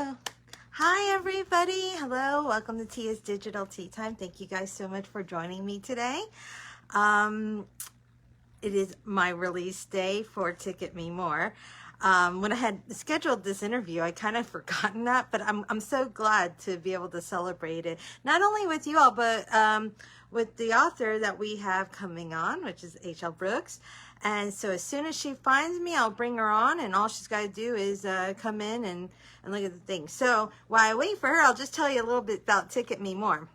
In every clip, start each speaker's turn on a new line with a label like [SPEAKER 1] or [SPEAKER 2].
[SPEAKER 1] Hi, everybody. Hello. Welcome to Tia's Digital Tea Time. Thank you guys so much for joining me today. Um, it is my release day for Ticket Me More. When I had scheduled this interview, I kind of forgotten that, but I'm so glad to be able to celebrate it, not only with you all, but with the author that we have coming on, which is H.L. Brooks. And so as soon as she finds me, I'll bring her on, and all she's got to do is come in and look at the thing. So while I wait for her, I'll just tell you a little bit about Ticket Me More.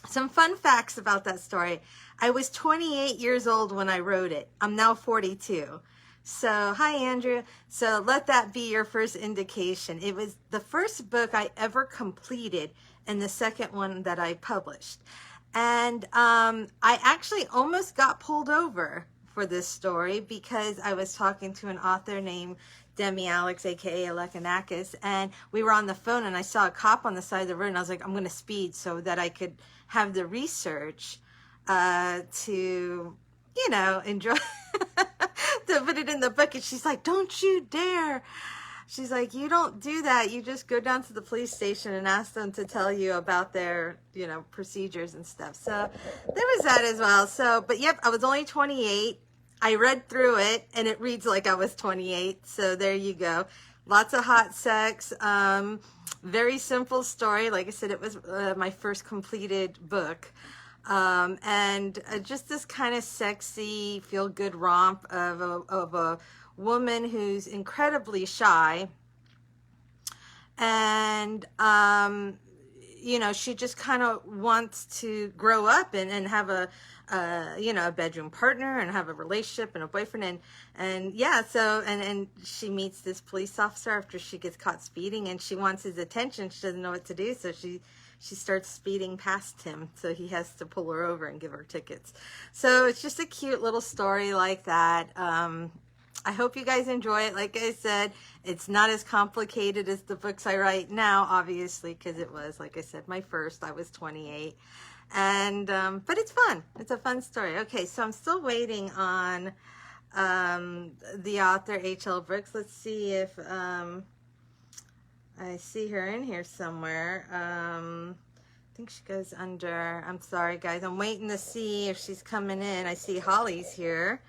[SPEAKER 1] Some fun facts about that story. I was 28 years old when I wrote it. I'm now 42. So, hi, Andrew. So, let that be your first indication. It was the first book I ever completed and the second one that I published. And I actually almost got pulled over for this story because I was talking to an author named Demi Alex, aka Alekanakis, and we were on the phone and I saw a cop on the side of the road and I was like, I'm going to speed so that I could have the research to, enjoy, to put it in the book. And she's like, don't you dare. She's like, you don't do that. You just go down to the police station and ask them to tell you about their, procedures and stuff. So there was that as well. So, but yep, I was only 28. I read through it and it reads like I was 28. So there you go. Lots of hot sex. Very simple story. Like I said, it was my first completed book. And just this kind of sexy, feel-good romp of a woman who's incredibly shy. And, she just kind of wants to grow up and have a bedroom partner and have a relationship and a boyfriend. And yeah, so, and she meets this police officer after she gets caught speeding and she wants his attention. She doesn't know what to do. So she starts speeding past him. So he has to pull her over and give her tickets. So it's just a cute little story like that. I hope you guys enjoy it. Like I said, it's not as complicated as the books I write now, obviously, because it was, like I said, my first. I was 28. And, but it's fun. It's a fun story. Okay, so I'm still waiting on the author, H.L. Brooks. Let's see if I see her in here somewhere. I think she goes under, I'm sorry, guys. I'm waiting to see if she's coming in. I see Holly's here.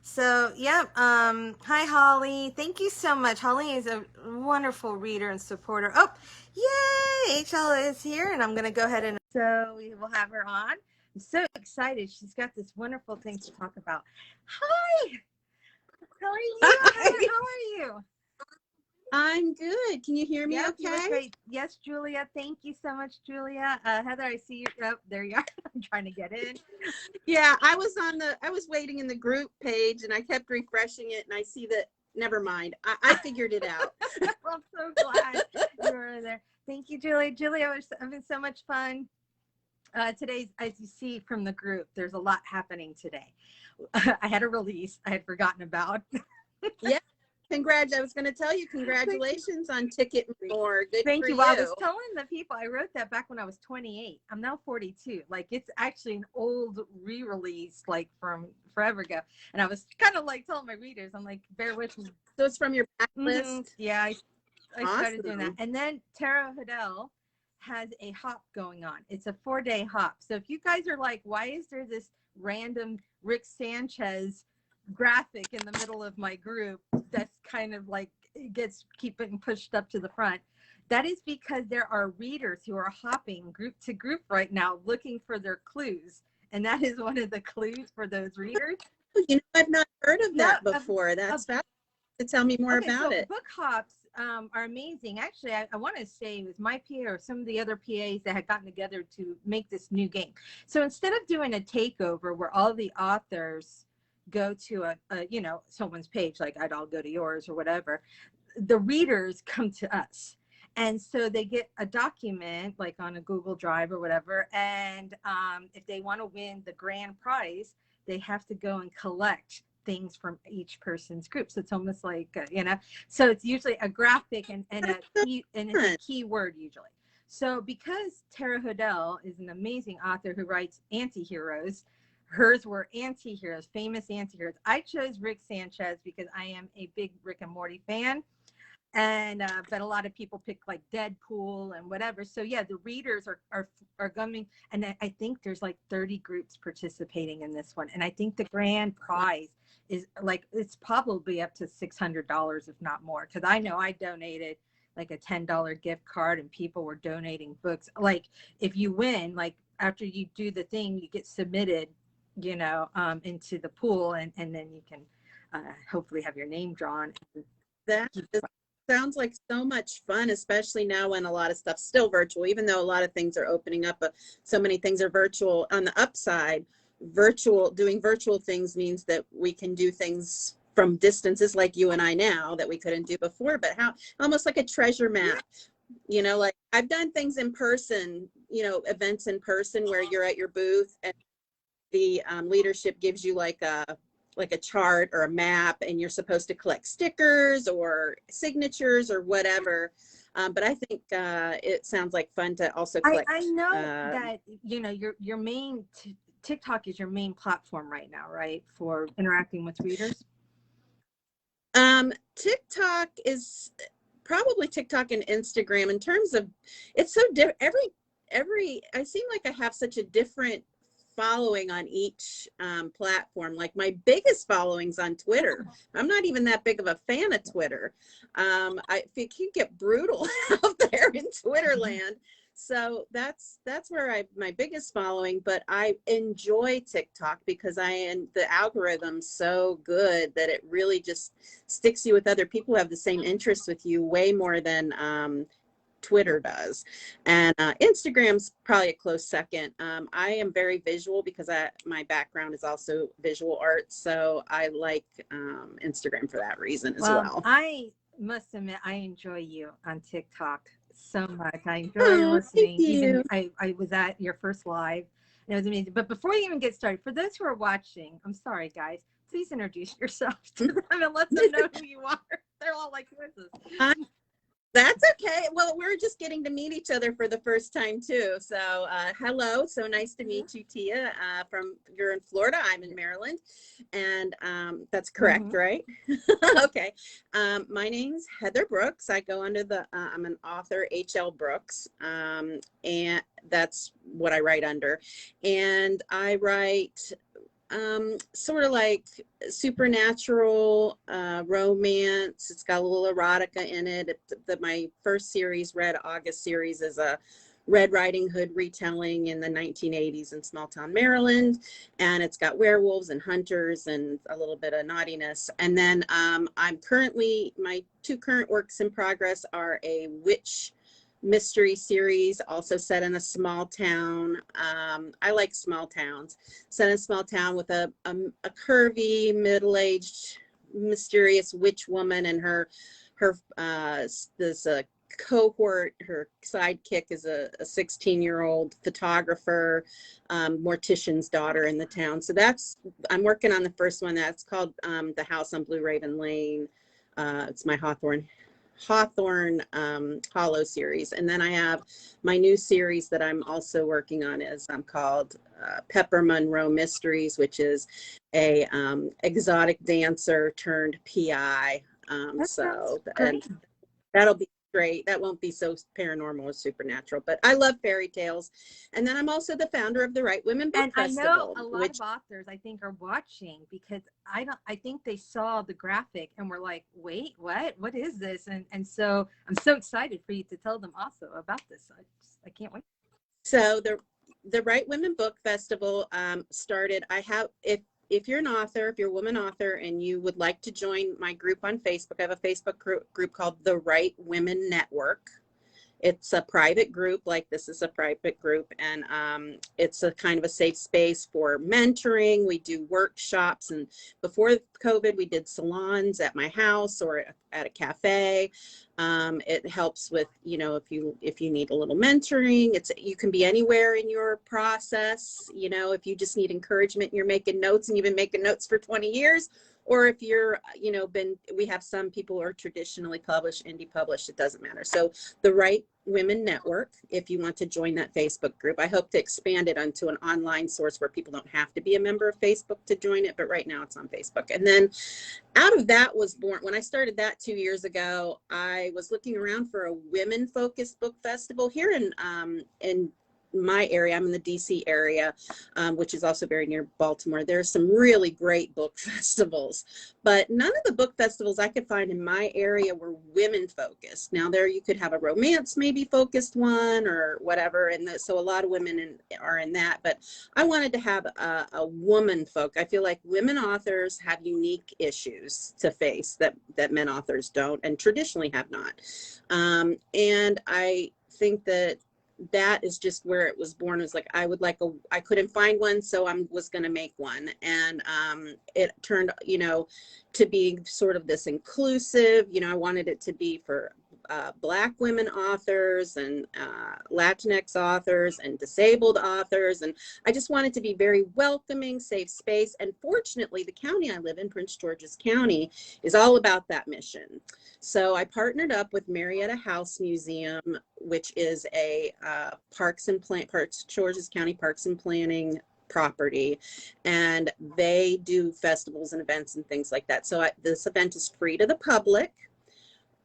[SPEAKER 1] So, yeah, hi, Holly. Thank you so much. Holly is a wonderful reader and supporter. Oh, yay! HL is here, and I'm going to go ahead and so we will have her on. I'm so excited. She's got this wonderful thing to talk about. Hi! How are you?
[SPEAKER 2] Hi.
[SPEAKER 1] How are you?
[SPEAKER 2] I'm good. Can you hear me
[SPEAKER 1] Yep, you look
[SPEAKER 2] okay?
[SPEAKER 1] great. Yes, Julia. Thank you so much, Julia. Heather, I see you. Oh, there you are. I'm trying to get in.
[SPEAKER 2] Yeah, I was waiting in the group page and I kept refreshing it and I see that, never mind. I figured it out.
[SPEAKER 1] Well, I'm so glad you were there. Thank you, Julia. Julia, it's been so much fun. Today's, as you see from the group, there's a lot happening today. I had a release I had forgotten about.
[SPEAKER 2] Yeah. I was going to tell you, congratulations on Ticket More. Good
[SPEAKER 1] Thank
[SPEAKER 2] for
[SPEAKER 1] you.
[SPEAKER 2] you.
[SPEAKER 1] Well, I was telling the people, I wrote that back when I was 28. I'm now 42. Like, it's actually an old re-release, like from forever ago. And I was kind of like telling my readers, I'm like, bear with me.
[SPEAKER 2] So it's from your backlist?
[SPEAKER 1] Yeah, I started doing that.
[SPEAKER 2] Awesome.
[SPEAKER 1] And then Tara Hodel has a hop going on. It's a 4-day hop. So if you guys are like, why is there this random Rick Sanchez graphic in the middle of my group that's kind of like gets keeping pushed up to the front? That is because there are readers who are hopping group to group right now looking for their clues. And that is one of the clues for those readers.
[SPEAKER 2] I've not heard of that before. That's fascinating. To tell me more about it.
[SPEAKER 1] Book hops are amazing. Actually, I want to say it was my PA or some of the other PAs that had gotten together to make this new game. So instead of doing a takeover where all the authors go to a someone's page, like I'd all go to yours or whatever, the readers come to us. And so they get a document like on a Google Drive or whatever. And if they want to win the grand prize, they have to go and collect things from each person's group. So it's almost like, so it's usually a graphic and it's a keyword usually. So because Tara Hodel is an amazing author who writes anti-heroes, hers were anti-heroes, famous anti-heroes. I chose Rick Sanchez because I am a big Rick and Morty fan. And but a lot of people pick like Deadpool and whatever. So yeah, the readers are coming, and I think there's like 30 groups participating in this one, and I think the grand prize is like it's probably up to $600 if not more, because I know I donated like a $10 gift card and people were donating books. Like if you win, like after you do the thing, you get submitted, you know, into the pool, and then you can hopefully have your name drawn.
[SPEAKER 2] That just sounds like so much fun, especially now when a lot of stuff's still virtual, even though a lot of things are opening up, but so many things are virtual. On the upside, doing virtual things means that we can do things from distances like you and I now that we couldn't do before, but how almost like a treasure map. You know, like I've done things in person, you know, events in person where you're at your booth and the leadership gives you like a chart or a map, and you're supposed to collect stickers or signatures or whatever. But I think it sounds like fun to also collect.
[SPEAKER 1] I know that, you know, your main TikTok is your main platform right now, right, for interacting with readers?
[SPEAKER 2] TikTok is probably TikTok and Instagram in terms of it's so different. Every I seem like I have such a different following on each platform. Like my biggest following's on Twitter. I'm not even that big of a fan of Twitter. I think you get brutal out there in Twitter land. So that's where my biggest following, but I enjoy TikTok because the algorithm's so good that it really just sticks you with other people who have the same interests with you way more than Twitter does. And Instagram's probably a close second. I am very visual because my background is also visual arts, so I like Instagram for that reason as well.
[SPEAKER 1] I must admit I enjoy you on TikTok so much. I enjoy listening.
[SPEAKER 2] Thank you.
[SPEAKER 1] Even I was at your first live, and it was amazing. But before you even get started, for those who are watching, I'm sorry guys, please introduce yourself to them and let them know who you are. They're all like, who is this?
[SPEAKER 2] That's okay. Well, we're just getting to meet each other for the first time too. So hello. So nice to meet you, Tia. You're in Florida. I'm in Maryland. And that's correct, right? Okay. My name's Heather Brooks. I go under I'm an author, H.L. Brooks. And that's what I write under. And I write sort of like supernatural romance. It's got a little erotica in it. My first series, Red August series, is a Red Riding Hood retelling in the 1980s in small town Maryland, and it's got werewolves and hunters and a little bit of naughtiness. And then my two current works in progress are a witch mystery series, also set in a small town. I like small towns. Set in a small town with a curvy, middle-aged, mysterious witch woman, and her there's a cohort. Her sidekick is a 16-year-old photographer, mortician's daughter in the town. So I'm working on the first one. That's called The House on Blue Raven Lane. It's my Hawthorne Hollow series. And then I have my new series that I'm also working on is called Pepper Monroe Mysteries, which is a exotic dancer turned PI. And that'll be great. That won't be so paranormal or supernatural, but I love fairy tales. And then I'm also the founder of the Right Women Book Festival.
[SPEAKER 1] I know a lot of authors I think are watching because I think they saw the graphic and were like, wait, what is this? And so I'm so excited for you to tell them also about this. I can't wait.
[SPEAKER 2] So the Right Women Book Festival started. If you're an author, if you're a woman author and you would like to join my group on Facebook, I have a Facebook group called The Right Women Network. It's a private group, like this is a private group, and it's a kind of a safe space for mentoring. We do workshops, and before COVID, we did salons at my house or at a cafe. It helps with, if you need a little mentoring. You can be anywhere in your process. If you just need encouragement, you're making notes and you've been making notes for 20 years. Or if you're, we have some people who are traditionally published, indie published, it doesn't matter. So the Right Women Network if you want to join that Facebook group. I hope to expand it onto an online source where people don't have to be a member of Facebook to join it, but right now it's on Facebook. And then out of that was born, when I started that 2 years ago, I was looking around for a women-focused book festival here in my area. I'm in the DC area, which is also very near Baltimore. There are some really great book festivals, but none of the book festivals I could find in my area were women focused. Now there you could have a romance maybe focused one or whatever, and so a lot of women are in that, but I wanted to have a woman folk. I feel like women authors have unique issues to face that men authors don't and traditionally have not. And I think that is just where it was born. It was like, I couldn't find one, so I was going to make one. And it turned, to be sort of this inclusive, I wanted it to be for Black women authors and Latinx authors and disabled authors. And I just wanted to be very welcoming, safe space. And fortunately, the county I live in, Prince George's County, is all about that mission. So I partnered up with Marietta House Museum, which is a George's County Parks and Planning property, and they do festivals and events and things like that. So this event is free to the public.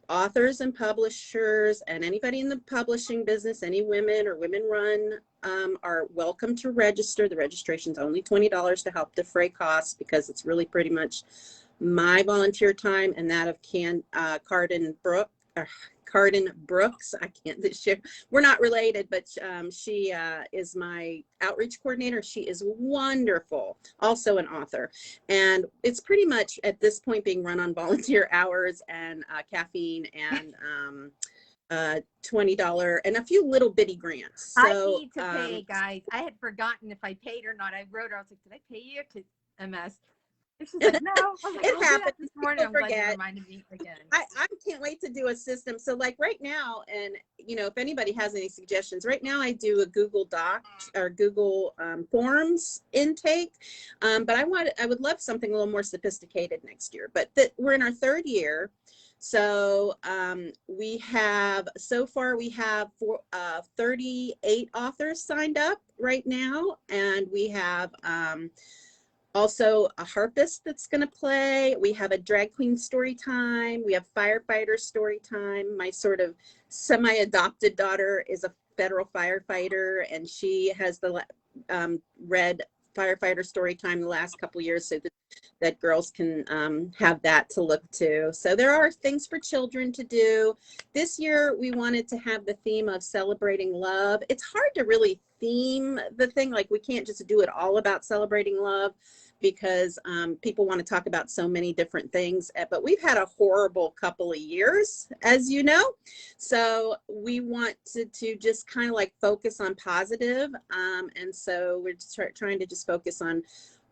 [SPEAKER 2] Authors and publishers and anybody in the publishing business, any women or women run, are welcome to register. The registration is only $20 to help defray costs, because it's really pretty much my volunteer time and that of Carden Brooks. I can't this year. We're not related, but she is my outreach coordinator. She is wonderful, also an author. And it's pretty much at this point being run on volunteer hours and caffeine and $20 and a few little bitty grants. So,
[SPEAKER 1] I need to pay, guys. I had forgotten if I paid or not. I wrote her. I was like, did I pay you to MS? And she's like, no. I was like,
[SPEAKER 2] it happens
[SPEAKER 1] this morning. I'm glad you reminded me again.
[SPEAKER 2] I can't wait to do a system. So like right now, and if anybody has any suggestions, right now I do a Google Doc or Google Forms intake, but I would love something a little more sophisticated next year. But we're in our third year. So so far we have 38 authors signed up right now, and we have also a harpist that's going to play. We have a drag queen story time. We have firefighter story time. My sort of semi-adopted daughter is a federal firefighter, and she has read firefighter story time the last couple of years, so that girls can have that to look to. So there are things for children to do. This year we wanted to have the theme of celebrating love. It's hard to really theme the thing, like we can't just do it all about celebrating love, because people want to talk about so many different things, but we've had a horrible couple of years, as you know. So we want to just kind of like focus on positive. And so we're just trying to just focus on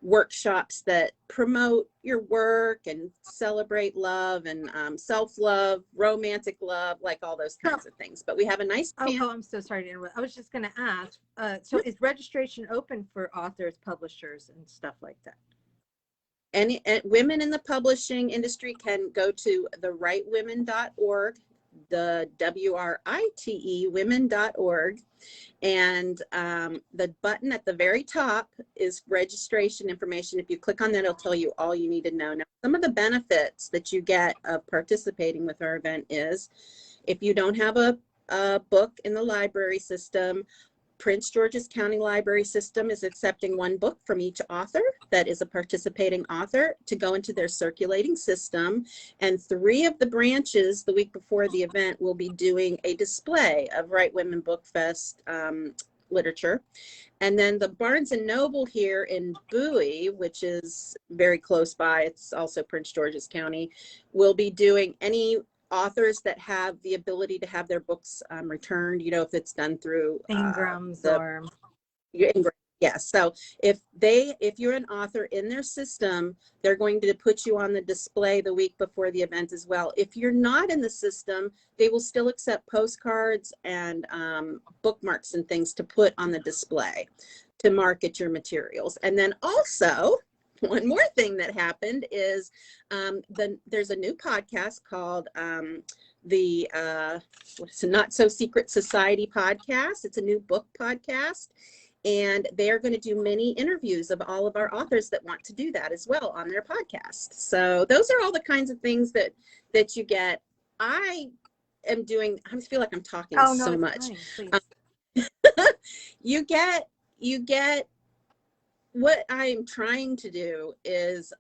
[SPEAKER 2] workshops that promote your work and celebrate love and self-love, romantic love, like all those kinds of things. But we have a nice
[SPEAKER 1] panel. I'm so sorry to interrupt. I was just going to ask, so is registration open for authors, publishers, and stuff like that?
[SPEAKER 2] And women in the publishing industry can go to therightwomen.org, the WRITE women.org, and the button at the very top is registration information. If you click on that, it'll tell you all you need to know. Now, some of the benefits that you get of participating with our event is, if you don't have a book in the library system, Prince George's County Library System is accepting one book from each author that is a participating author to go into their circulating system. And 3 of the branches the week before the event will be doing a display of Right Women Book Fest literature. And then the Barnes and Noble here in Bowie, which is very close by, it's also Prince George's County, will be doing any authors that have the ability to have their books returned, if it's done through
[SPEAKER 1] Ingrams
[SPEAKER 2] yes. So if you're an author in their system, they're going to put you on the display the week before the event as well. If you're not in the system, they will still accept postcards and bookmarks and things to put on the display to market your materials. And then also, one more thing that happened is there's a new podcast called the Not So Secret Society podcast. It's a new book podcast. And they're going to do many interviews of all of our authors that want to do that as well on their podcast. So those are all the kinds of things that you get. I am doing, I feel like I'm talking so much. You get what I'm trying to do is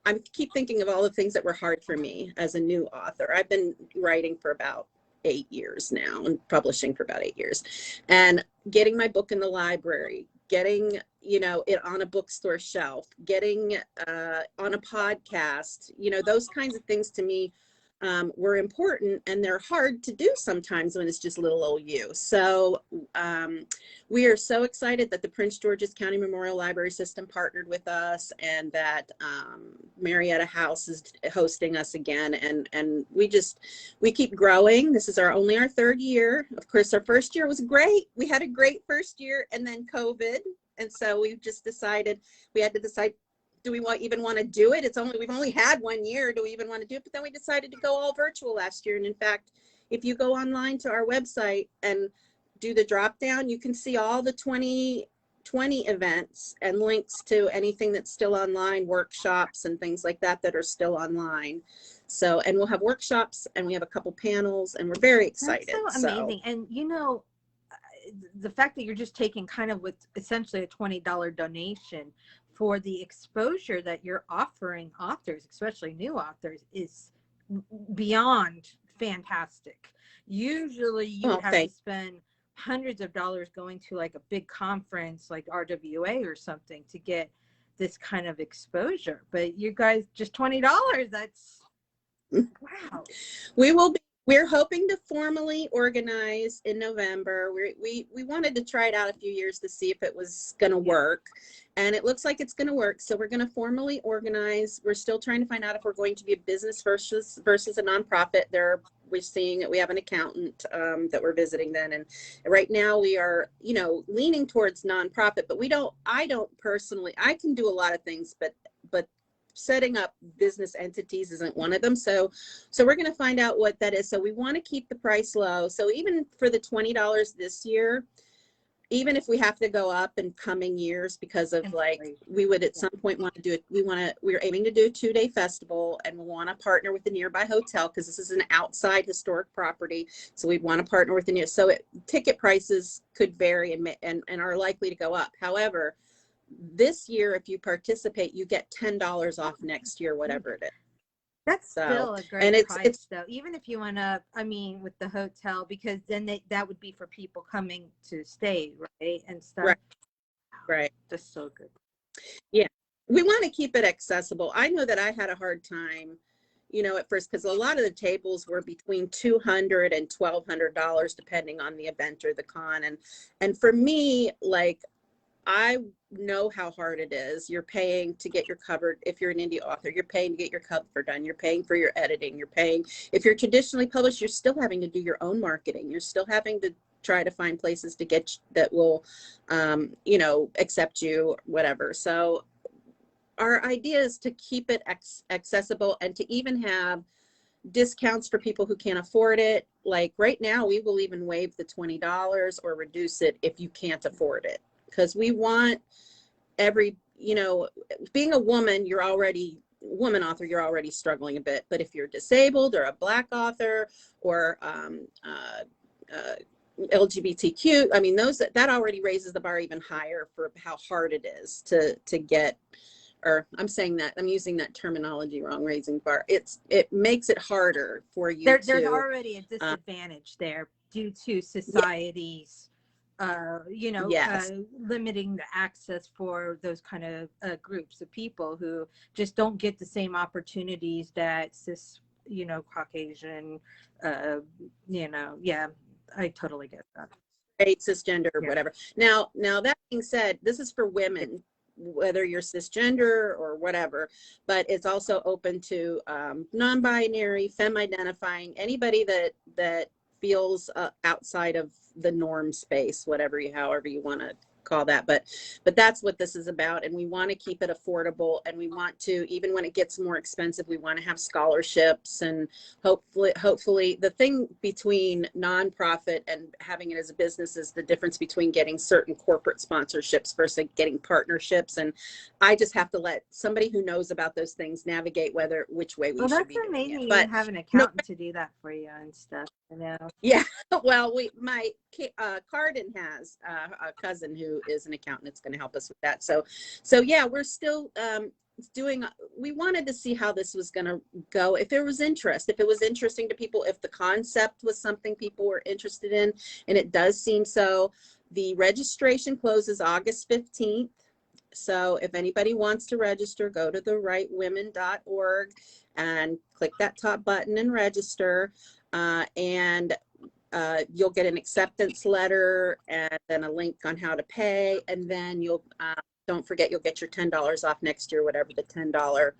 [SPEAKER 2] I keep thinking of all the things that were hard for me as a new author. I've been writing for about 8 years now and publishing for about 8 years, and getting my book in the library, getting, it on a bookstore shelf, getting on a podcast, those kinds of things to me were important, and they're hard to do sometimes when it's just little old you. So we are so excited that the Prince George's County Memorial Library System partnered with us, and that Marietta House is hosting us again. And we keep growing. This is only our 3rd year. Of course, our first year was great. We had a great first year, and then COVID. And so we had to decide, do we even want to do it? We've only had 1 year. Do we even want to do it? But then we decided to go all virtual last year. And in fact, if you go online to our website and do the drop down, you can see all the 2020 events and links to anything that's still online, workshops and things like that are still online. So, and we'll have workshops, and we have a couple panels, and we're very excited.
[SPEAKER 1] That's so amazing. And the fact that you're just taking kind of with essentially a $20 donation for the exposure that you're offering authors, especially new authors, is beyond fantastic. Usually you would have to spend hundreds of dollars going to like a big conference like RWA or something to get this kind of exposure. But you guys, just $20, that's wow.
[SPEAKER 2] We're hoping to formally organize in November. We wanted to try it out a few years to see if it was going to work, and it looks like it's going to work. So we're going to formally organize. We're still trying to find out if we're going to be a business versus a nonprofit. We're seeing that we have an accountant that we're visiting then, and right now we are, leaning towards nonprofit. But I don't personally. I can do a lot of things, but setting up business entities isn't one of them. So we're going to find out what that is. So we want to keep the price low. So even for the $20 this year, even if we have to go up in coming years, because of we would at some point want to do it. We're aiming to do a 2-day festival, and we want to partner with the nearby hotel, because this is an outside historic property. So we want to partner with ticket prices could vary and are likely to go up. However, this year, if you participate, you get $10 off next year, whatever it is.
[SPEAKER 1] That's still a great price, though. Even if you went up, with the hotel, because then that would be for people coming to stay, right, and stuff.
[SPEAKER 2] Right.
[SPEAKER 1] That's so good.
[SPEAKER 2] Yeah, we want to keep it accessible. I know that I had a hard time, at first, because a lot of the tables were between $200 and $1,200, depending on the event or the con, and for me, I know how hard it is. You're paying to get your cover. If you're an indie author, you're paying to get your cover done. You're paying for your editing. You're paying, if you're traditionally published, you're still having to do your own marketing. You're still having to try to find places to get that will, accept you, whatever. So our idea is to keep it accessible, and to even have discounts for people who can't afford it. Like right now, we will even waive the $20 or reduce it if you can't afford it. Because we want being a woman, woman author, you're already struggling a bit. But if you're disabled or a Black author or LGBTQ, that already raises the bar even higher for how hard it is to get, or I'm using that terminology wrong, raising bar. It makes it harder for you.
[SPEAKER 1] There's already a disadvantage there due to society's limiting the access for those kind of groups of people who just don't get the same opportunities that Caucasian, I totally get that.
[SPEAKER 2] Cisgender, whatever. Now that being said, this is for women, whether you're cisgender or whatever, but it's also open to non-binary, femme-identifying, anybody that feels outside of the norm space, however you want to call that, but that's what this is about. And we want to keep it affordable, and we want to, even when it gets more expensive, we want to have scholarships. And hopefully the thing between nonprofit and having it as a business is the difference between getting certain corporate sponsorships versus getting partnerships. And I just have to let somebody who knows about those things navigate which way we
[SPEAKER 1] Well,
[SPEAKER 2] should
[SPEAKER 1] that's
[SPEAKER 2] be doing
[SPEAKER 1] amazing.
[SPEAKER 2] it.
[SPEAKER 1] You
[SPEAKER 2] But
[SPEAKER 1] have an
[SPEAKER 2] no,
[SPEAKER 1] accountant to do that for you and stuff, you know.
[SPEAKER 2] yeah, well, my Cardin has a cousin who is an accountant that's going to help us with that. So yeah, we're still doing. We wanted to see how this was going to go. If there was interest, if it was interesting to people, if the concept was something people were interested in, and it does seem so. The registration closes August 15th. So if anybody wants to register, go to therightwomen.org and click that top button and register. And you'll get an acceptance letter and then a link on how to pay. And then you'll, don't forget, you'll get your $10 off next year, whatever the $10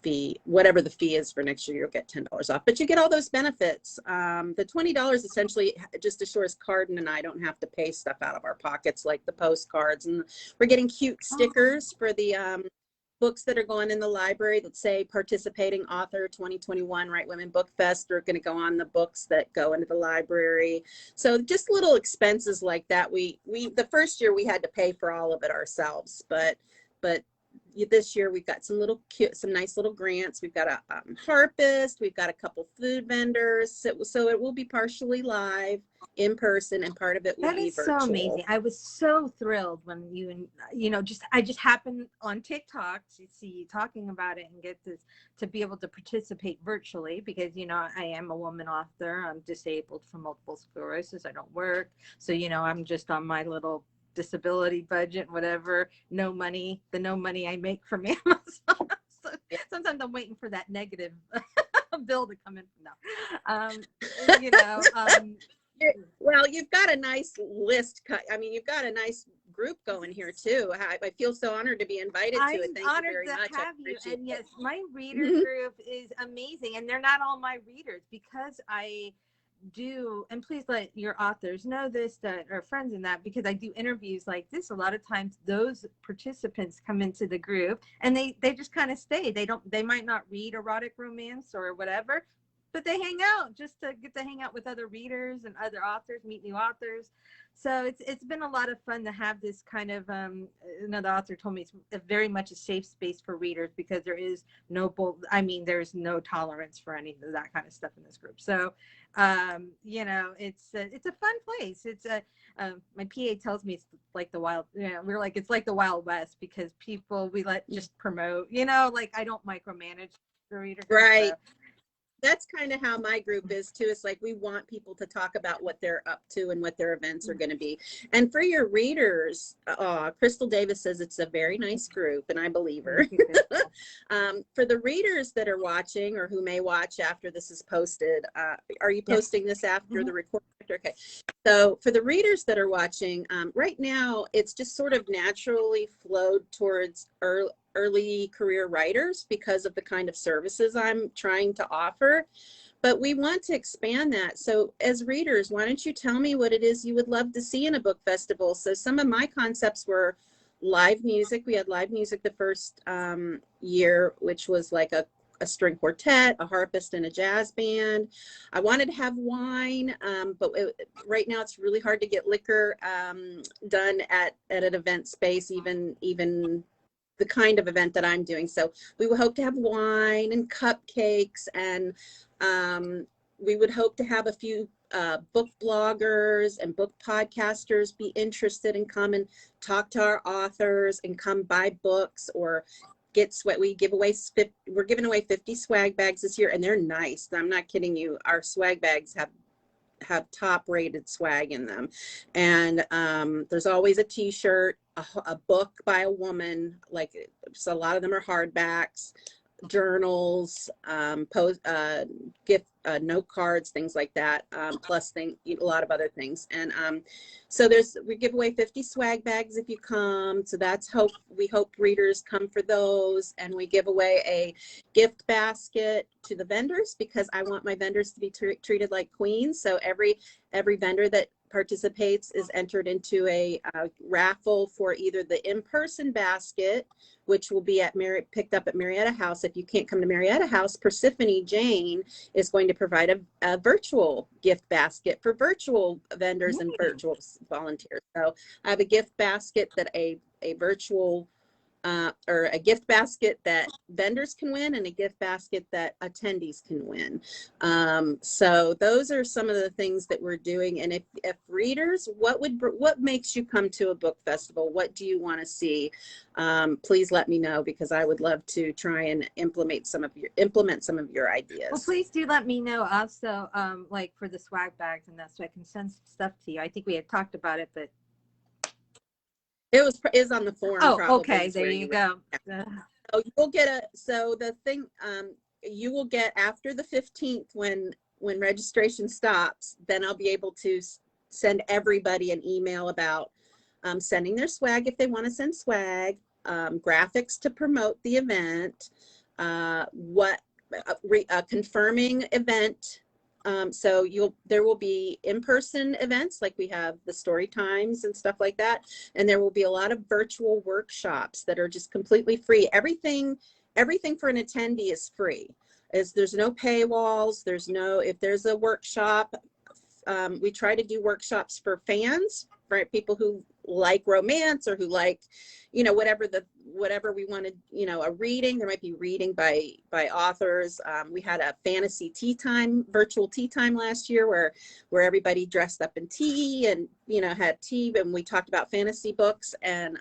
[SPEAKER 2] fee, whatever the fee is for next year, you'll get $10 off. But you get all those benefits. The $20 essentially just assures Cardin and I don't have to pay stuff out of our pockets, like the postcards. And we're getting cute stickers for the books that are going in the library that say participating author 2021 Right Women Book Fest are going to go on the books that go into the library. So just little expenses like that. We the first year we had to pay for all of it ourselves, but this year we've got some nice little grants. We've got a harpist, we've got a couple food vendors, so it will be partially live in person, and part of it will be virtual.
[SPEAKER 1] That is so amazing. I was so thrilled when I just happened on TikTok to see you talking about it and get this, to be able to participate virtually, because I am a woman author. I'm disabled from multiple sclerosis. I don't work, so I'm just on my little disability budget, whatever. No money I make from Amazon. So sometimes I'm waiting for that negative bill to come in.
[SPEAKER 2] Well, you've got a nice list. I mean, you've got a nice group going here too. I feel so honored to be invited to it. Thank you very much.
[SPEAKER 1] Have you. And yes, my reader group is amazing, and they're not all my readers, because I do, and please let your authors know this, that are friends in that, because I do interviews like this. A lot of times those participants come into the group and they just kind of stay. They might not read erotic romance or whatever, but they hang out just to get to hang out with other readers and other authors, meet new authors. So it's been a lot of fun to have this kind of, another author told me it's very much a safe space for readers, because there is there's no tolerance for any of that kind of stuff in this group. So, it's a fun place. It's my PA tells me it's like the wild, it's like the Wild West, because we let just promote, like I don't micromanage the reader group.
[SPEAKER 2] Right.
[SPEAKER 1] So.
[SPEAKER 2] That's kind of how my group is too. It's like we want people to talk about what they're up to and what their events are going to be. And for your readers, Crystal Davis says it's a very nice group, and I believe her. For the readers that are watching, or who may watch after this is posted, are you posting this after the recording? Okay. So for the readers that are watching, right now, it's just sort of naturally flowed towards early career writers because of the kind of services I'm trying to offer. But we want to expand that. So as readers, why don't you tell me what it is you would love to see in a book festival? So some of my concepts were live music. We had live music the first year, which was like a string quartet, a harpist, and a jazz band. I wanted to have wine, but right now it's really hard to get liquor done at an event space, even the kind of event that I'm doing. So we would hope to have wine and cupcakes, and we would hope to have a few book bloggers and book podcasters be interested and come and talk to our authors and come buy books or get sweat. We're giving away 50 swag bags this year, and they're nice. I'm not kidding you. Our swag bags have top rated swag in them. And there's always a t-shirt, a book by a woman, so a lot of them are hardbacks, journals, gift note cards, things like that, plus a lot of other things. And so we give away 50 swag bags if you come. So we hope readers come for those. And we give away a gift basket to the vendors, because I want my vendors to be treated like queens. So every vendor that participates is entered into a raffle for either the in-person basket, which will be picked up at Marietta House. If you can't come to Marietta House, Persephone Jane is going to provide a virtual gift basket for virtual vendors and virtual volunteers. So I have a gift basket that a virtual or a gift basket that vendors can win and a gift basket that attendees can win. So those are some of the things that we're doing. And if readers, what makes you come to a book festival? What do you want to see? Please let me know, because I would love to try and implement some of your ideas.
[SPEAKER 1] Well, please do let me know also, like for the swag bags and that, so I can send some stuff to you. I think we had talked about it, but
[SPEAKER 2] is on the form.
[SPEAKER 1] Oh,
[SPEAKER 2] probably
[SPEAKER 1] okay. There you go.
[SPEAKER 2] So you'll get you will get after the 15th when registration stops, then I'll be able to send everybody an email about sending their swag if they want to send swag, graphics to promote the event, confirming event. So there will be in-person events, like we have the story times and stuff like that. And there will be a lot of virtual workshops that are just completely free. Everything for an attendee is free. There's no paywalls. If there's a workshop, we try to do workshops for fans, for people who like romance or who like, whatever we wanted, a reading. There might be reading by authors. We had a fantasy virtual tea time last year where everybody dressed up in tea and, had tea, and we talked about fantasy books. And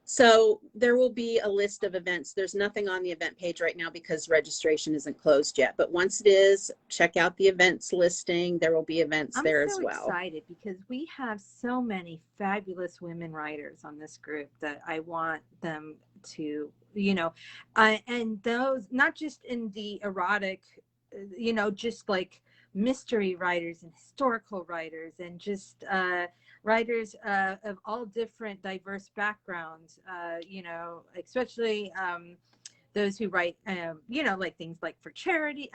[SPEAKER 2] so there will be a list of events. There's nothing on the event page right now because registration isn't closed yet. But once it is, check out the events listing. There will be events there as well.
[SPEAKER 1] I'm so excited because we have so many fabulous women writers on this group that I want them to, and those, not just in the erotic, just like mystery writers and historical writers and just writers of all different diverse backgrounds, especially those who write, like things like for charity.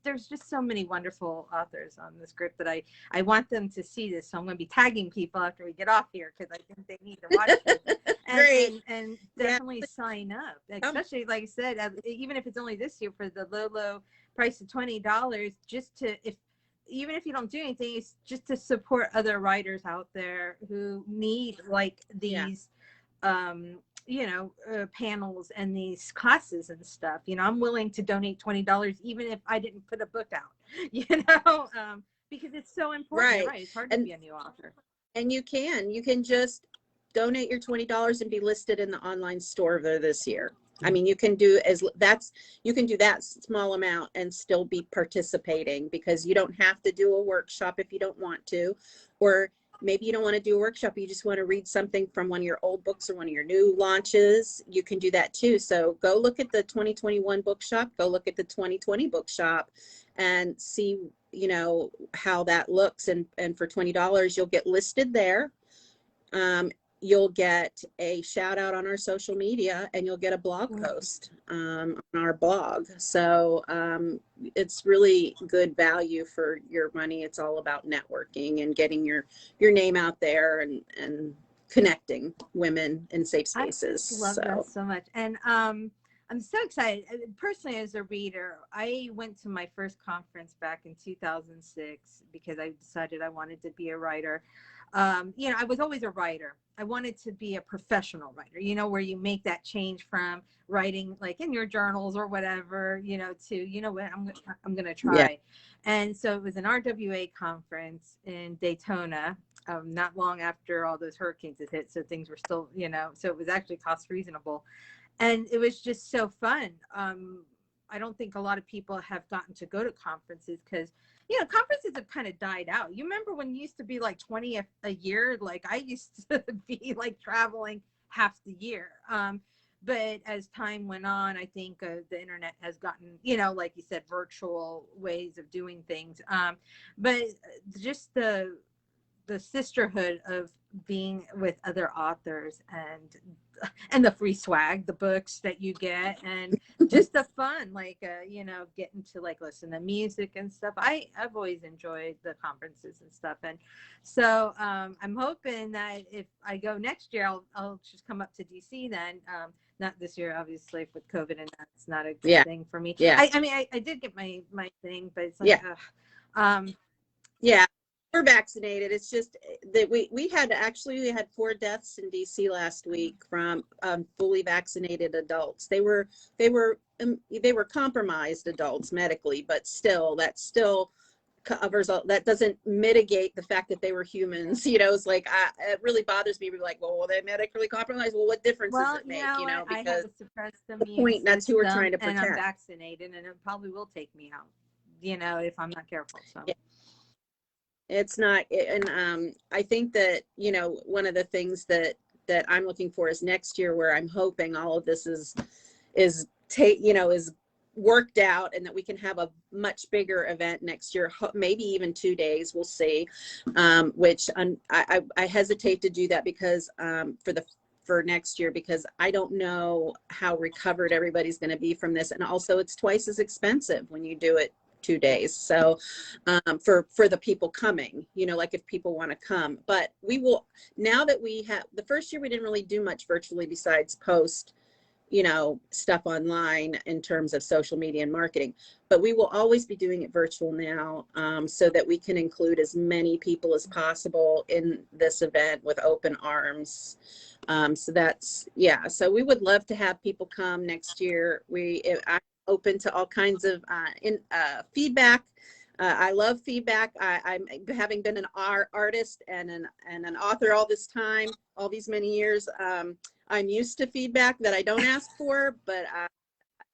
[SPEAKER 1] There's just so many wonderful authors on this group that I want them to see this. So I'm going to be tagging people after we get off here because I think they need to watch it. and definitely sign up, especially like I said, even if it's only this year for the low price of $20, even if you don't do anything, it's just to support other writers out there who need like these, panels and these classes and stuff. I'm willing to donate $20 even if I didn't put a book out, because it's so important. Right. It's hard to be a new author.
[SPEAKER 2] And you can just donate your $20 and be listed in the online store there this year. I mean, you can do that small amount and still be participating, because you don't have to do a workshop if you don't want to, or maybe you don't want to do a workshop. You just want to read something from one of your old books or one of your new launches. You can do that too. So go look at the 2021 bookshop, go look at the 2020 bookshop and see, how that looks. And for $20, you'll get listed there. You'll get a shout out on our social media, and you'll get a blog post on our blog. So it's really good value for your money. It's all about networking and getting your name out there and connecting women in safe spaces.
[SPEAKER 1] I love that so much. And I'm so excited. Personally, as a reader, I went to my first conference back in 2006 because I decided I wanted to be a writer. I was always a writer. I wanted to be a professional writer, where you make that change from writing like in your journals or whatever, to, what I'm going to try. Yeah. And so it was an RWA conference in Daytona, not long after all those hurricanes had hit. So things were still, so it was actually cost reasonable. And it was just so fun. I don't think a lot of people have gotten to go to conferences because, conferences have kind of died out. You remember when you used to be like 20 a year? Like I used to be like traveling half the year. But as time went on, I think the internet has gotten, like you said, virtual ways of doing things. But just the sisterhood of being with other authors and the free swag, the books that you get, and just the fun, like getting to like listen to music and stuff. I've always enjoyed the conferences and stuff, and so I'm hoping that if I go next year, I'll just come up to DC then. Not this year, obviously, with COVID, and that's not a good
[SPEAKER 2] Yeah.
[SPEAKER 1] thing for me.
[SPEAKER 2] Yeah.
[SPEAKER 1] I mean, I did get my thing, but it's like,
[SPEAKER 2] Yeah. Yeah, we're vaccinated. It's just that we had 4 deaths in DC last week from fully vaccinated adults. They were compromised adults medically, but still, that still covers that doesn't mitigate the fact that they were humans. It's like it really bothers me. We're like, well, were they medically compromised? Well, what difference does it make?
[SPEAKER 1] I have
[SPEAKER 2] Because
[SPEAKER 1] a suppressed
[SPEAKER 2] the
[SPEAKER 1] immune
[SPEAKER 2] point, that's who we're trying to
[SPEAKER 1] system, and I'm
[SPEAKER 2] protect.
[SPEAKER 1] vaccinated, and it probably will take me out, if I'm not careful. So.
[SPEAKER 2] Yeah. It's not, and I think that one of the things that I'm looking for is next year, where I'm hoping all of this is worked out, and that we can have a much bigger event next year, maybe even 2 days. We'll see. Which I hesitate to do that because for next year, because I don't know how recovered everybody's going to be from this, and also it's twice as expensive when you do it 2 days. So for the people coming, like if people want to come. But we will, now that we have, the first year we didn't really do much virtually besides post stuff online in terms of social media and marketing, but we will always be doing it virtual now, so that we can include as many people as possible in this event with open arms. So that's, yeah, so we would love to have people come next year. I'm open to all kinds of feedback. I love feedback. I'm having been an artist and an author all these many years. I'm used to feedback that I don't ask for, but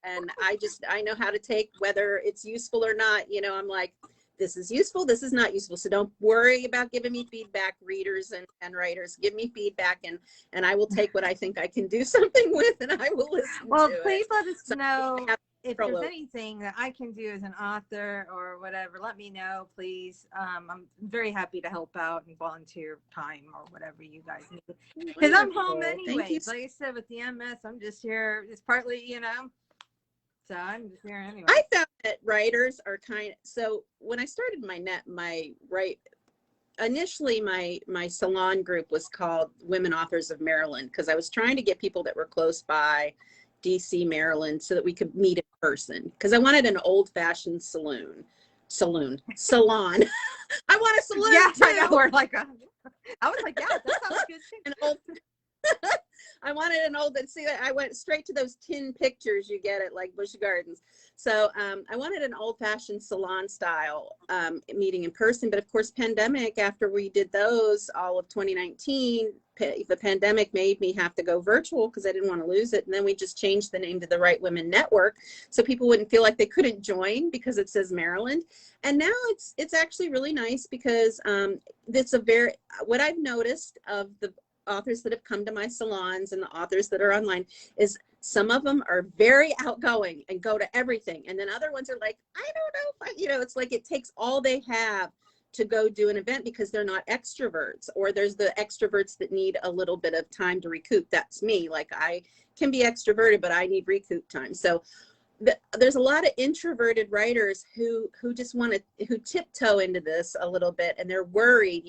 [SPEAKER 2] and I know how to take whether it's useful or not. I'm like, this is useful, this is not useful. So don't worry about giving me feedback, readers and writers. Give me feedback, and I will take what I think I can do something with, and I will listen
[SPEAKER 1] Well,
[SPEAKER 2] to
[SPEAKER 1] please
[SPEAKER 2] it.
[SPEAKER 1] let us
[SPEAKER 2] So
[SPEAKER 1] know if there's anything that I can do as an author or whatever. Let me know, please. I'm very happy to help out and volunteer time or whatever you guys need. Because I'm home anyways. Like I said, with the MS, I'm just here. It's partly, so I'm just here anyway.
[SPEAKER 2] I found that writers are so when I started initially my salon group was called Women Authors of Maryland, because I was trying to get people that were close by DC, Maryland, so that we could meet in person, because I wanted an old-fashioned salon. I want a saloon,
[SPEAKER 1] yeah,
[SPEAKER 2] too.
[SPEAKER 1] I know. I was like, yeah, that sounds good too.
[SPEAKER 2] An old I wanted an old, see, I went straight to those tin pictures you get at like Busch Gardens. So I wanted an old-fashioned salon style meeting in person. But of course, pandemic, after we did those all of 2019, the pandemic made me have to go virtual because I didn't want to lose it. And then we just changed the name to the Right Women Network, so people wouldn't feel like they couldn't join because it says Maryland. And now it's actually really nice, because what I've noticed of the authors that have come to my salons and the authors that are online is some of them are very outgoing and go to everything, and then other ones are like, I don't know if it's like it takes all they have to go do an event, because they're not extroverts, or there's the extroverts that need a little bit of time to recoup. That's me. Like, I can be extroverted, but I need recoup time. So there's a lot of introverted writers who just who tiptoe into this a little bit, and they're worried,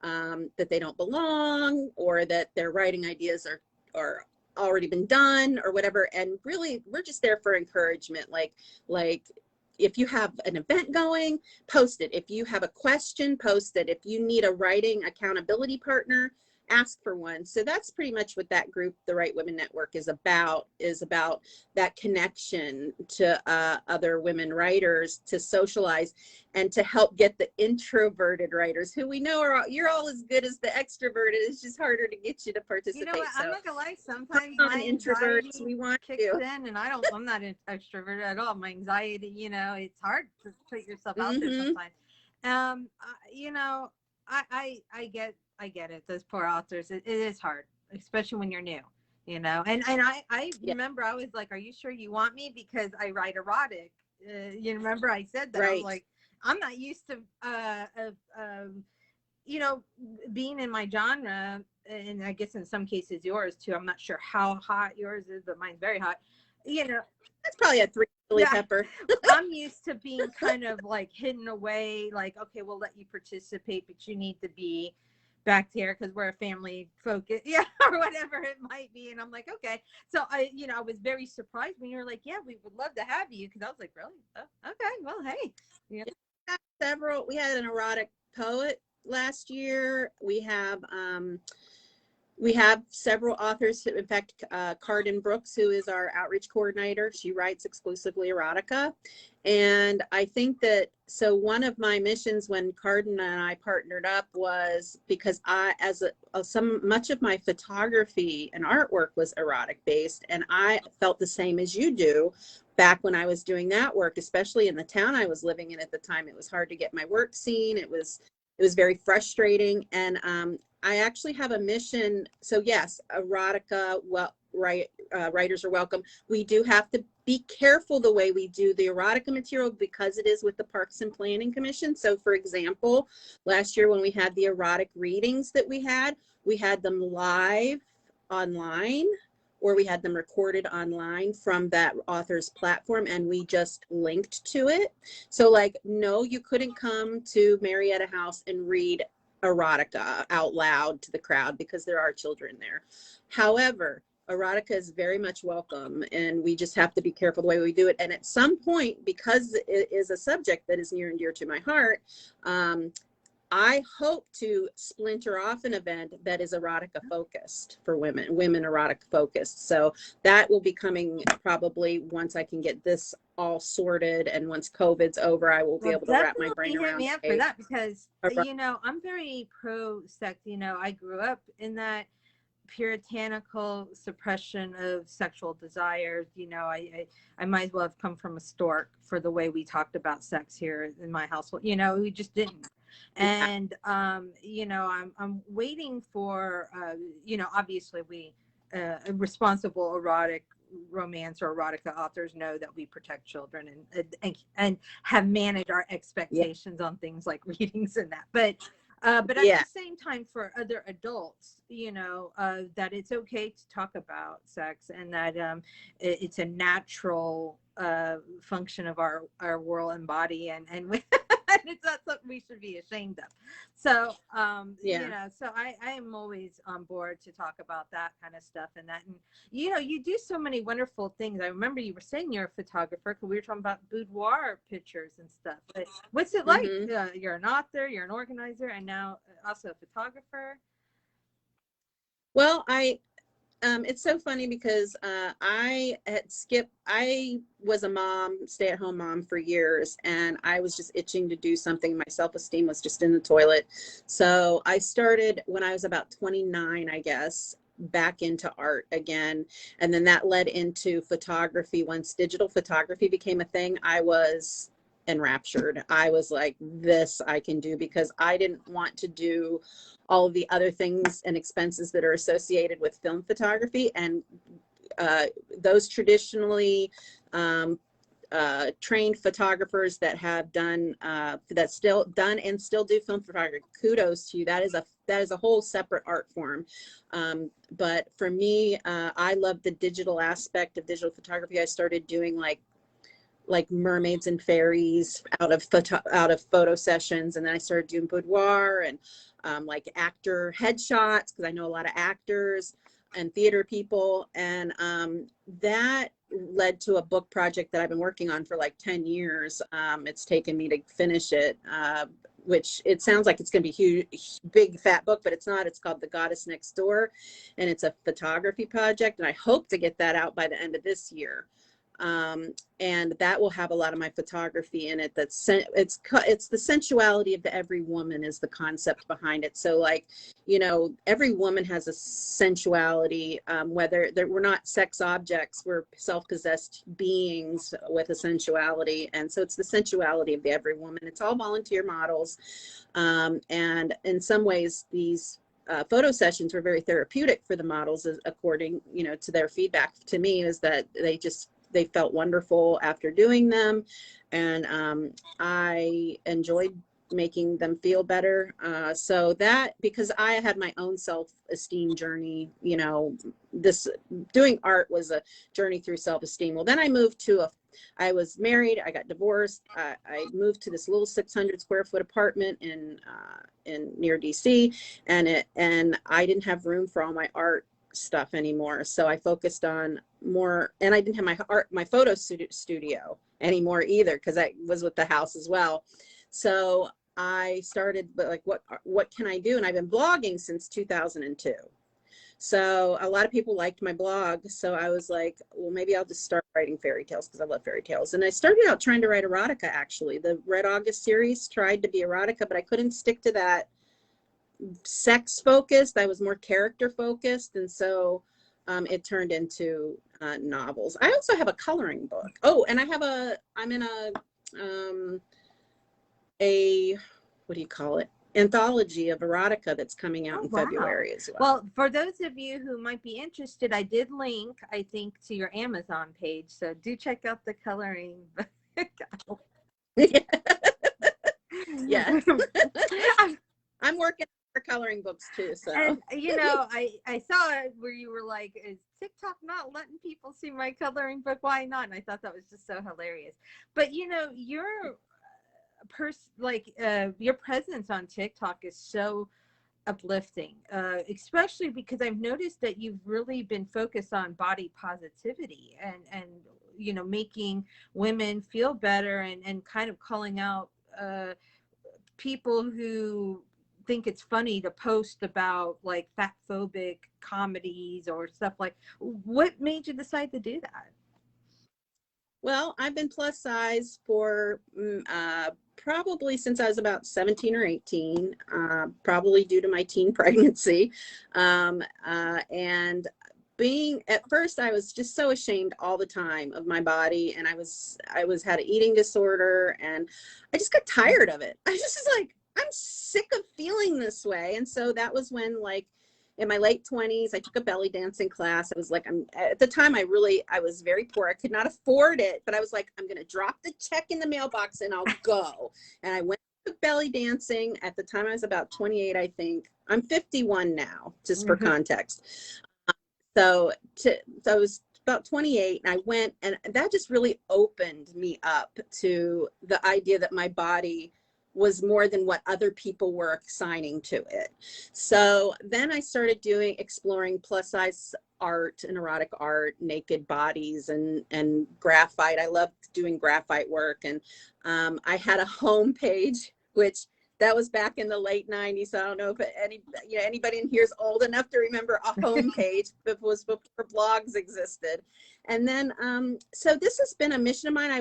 [SPEAKER 2] that they don't belong, or that their writing ideas are already been done or whatever. And really, we're just there for encouragement. Like if you have an event going, post it. If you have a question, post it. If you need a writing accountability partner, ask for one. So that's pretty much what that group, the Right Women Network, is about that connection to other women writers, to socialize, and to help get the introverted writers, who we know you're all as good as the extroverted. It's just harder to get you to participate.
[SPEAKER 1] You know what?
[SPEAKER 2] So,
[SPEAKER 1] I'm not gonna lie. Sometimes my anxiety
[SPEAKER 2] introverts, we want
[SPEAKER 1] kicks
[SPEAKER 2] you.
[SPEAKER 1] in, and I'm not an extrovert at all. My anxiety, it's hard to put yourself out there sometimes. I get it. Those poor authors. It is hard, especially when you're new. And I remember I was like, "Are you sure you want me?" Because I write erotic. You remember I said that.
[SPEAKER 2] Right.
[SPEAKER 1] I was like, I'm not used to you know, being in my genre, and I guess in some cases yours too, I'm not sure how hot yours is, but mine's very hot. You know,
[SPEAKER 2] That's probably a 3 chili
[SPEAKER 1] yeah,
[SPEAKER 2] pepper.
[SPEAKER 1] I'm used to being kind of like hidden away, like, okay, we'll let you participate, but you need to be back here because we're a family focus, yeah, or whatever it might be. And I'm like, okay. So I, you know, I was very surprised when you were like, yeah, we would love to have you. Cause I was like, really? Oh, okay, well, hey. Yeah.
[SPEAKER 2] We had an erotic poet last year. We have several authors. In fact, Cardin Brooks, who is our outreach coordinator, she writes exclusively erotica. And I think that, so one of my missions when Cardin and I partnered up was because much of my photography and artwork was erotic based. And I felt the same as you do back when I was doing that work, especially in the town I was living in at the time. It was hard to get my work seen. It was very frustrating. And I actually have a mission. So yes, erotica, well, writers are welcome. We do have to be careful the way we do the erotica material because it is with the Parks and Planning Commission. So for example, last year when we had the erotic readings that we had them live online, or we had them recorded online from that author's platform, and we just linked to it. So like, no, you couldn't come to Marietta House and read erotica out loud to the crowd because there are children there. However, erotica is very much welcome, and we just have to be careful the way we do it. And at some point, because it is a subject that is near and dear to my heart, I hope to splinter off an event that is erotica focused for women erotic focused. So that will be coming probably once I can get this all sorted, and once COVID's over, I will be able to wrap my brain
[SPEAKER 1] Hit
[SPEAKER 2] around
[SPEAKER 1] me up for that because, you know, I'm very pro sex. You know, I grew up in that puritanical suppression of sexual desires. You know, I might as well have come from a stork for the way we talked about sex here in my household. You know, we just didn't. And you know, I'm waiting for you know, obviously we responsible erotic romance or erotica authors know that we protect children and have managed our expectations on things like readings and that. But at the same time, for other adults, you know, that it's okay to talk about sex, and that it's a natural function of our world and body, and and it's not something we should be ashamed of. So, you know, so I am always on board to talk about that kind of stuff and that. And, you know, you do so many wonderful things. I remember you were saying you're a photographer because we were talking about boudoir pictures and stuff. But what's it like? You're an author, you're an organizer, and now also a photographer.
[SPEAKER 2] Well, it's so funny because I was a mom, stay-at-home mom for years, and I was just itching to do something. My self-esteem was just in the toilet. So I started when I was about 29, I guess, back into art again. And then that led into photography. Once digital photography became a thing, I was enraptured. I was like, this I can do, because I didn't want to do all of the other things and expenses that are associated with film photography. And those traditionally trained photographers that have done that still done and still do film photography, kudos to you. That is a whole separate art form. But for me, I love the digital aspect of digital photography. I started doing like mermaids and fairies out of photo sessions, and then I started doing boudoir and like actor headshots, because I know a lot of actors and theater people, and that led to a book project that I've been working on for like 10 years. It's taken me to finish it, which it sounds like it's going to be huge, big fat book, but it's not. It's called The Goddess Next Door, and it's a photography project, and I hope to get that out by the end of this year. And that will have a lot of my photography in it. It's the sensuality of every woman is the concept behind it. So like, you know, every woman has a sensuality, whether we're not sex objects, we're self-possessed beings with a sensuality. And so it's the sensuality of every woman. It's all volunteer models. And in some ways these photo sessions were very therapeutic for the models, according, you know, to their feedback to me, is that they felt wonderful after doing them. And I enjoyed making them feel better. So that, because I had my own self-esteem journey, you know, this doing art was a journey through self-esteem. Well, then I was married, I got divorced. I moved to this little 600 square foot apartment in near DC, and I didn't have room for all my art stuff anymore. So I focused on more, and I didn't have my photo studio anymore either, because I was with the house as well. So I started, but like, what can I do? And I've been blogging since 2002. So a lot of people liked my blog. So I was like, well, maybe I'll just start writing fairy tales, because I love fairy tales. And I started out trying to write erotica, actually. The Red August series tried to be erotica, but I couldn't stick to that sex focused. I was more character focused. And so it turned into novels. I also have a coloring book. Oh, and I'm in a what do you call it? Anthology of erotica that's coming out in February as well.
[SPEAKER 1] Well, for those of you who might be interested, I did link, I think, to your Amazon page. So do check out the coloring.
[SPEAKER 2] Yeah. I'm working for coloring books too. So,
[SPEAKER 1] and you know, I saw it where you were like, is TikTok not letting people see my coloring book? Why not? And I thought that was just so hilarious. But you know, your presence on TikTok is so uplifting, especially because I've noticed that you've really been focused on body positivity and you know, making women feel better and kind of calling out people who think it's funny to post about like fat phobic comedies or stuff. Like, what made you decide to do that?
[SPEAKER 2] Well, I've been plus size for probably since I was about 17 or 18, probably due to my teen pregnancy. And being, at first, I was just so ashamed all the time of my body. And I had an eating disorder, and I just got tired of it. I just was like, I'm sick of feeling this way. And so that was when, like, in my late 20s, I took a belly dancing class. I was like, at the time, I was very poor. I could not afford it, but I was like, I'm going to drop the check in the mailbox and I'll go. And I went to belly dancing. At the time, I was about 28, I think. I'm 51 now, just for context. So I was about 28, and I went, and that just really opened me up to the idea that my body was more than what other people were assigning to it. So then I started exploring plus size art and erotic art, naked bodies and graphite. I loved doing graphite work. And I had a homepage, which that was back in the late 90s. So I don't know if anybody in here is old enough to remember a homepage. It was before blogs existed. And then, so this has been a mission of mine.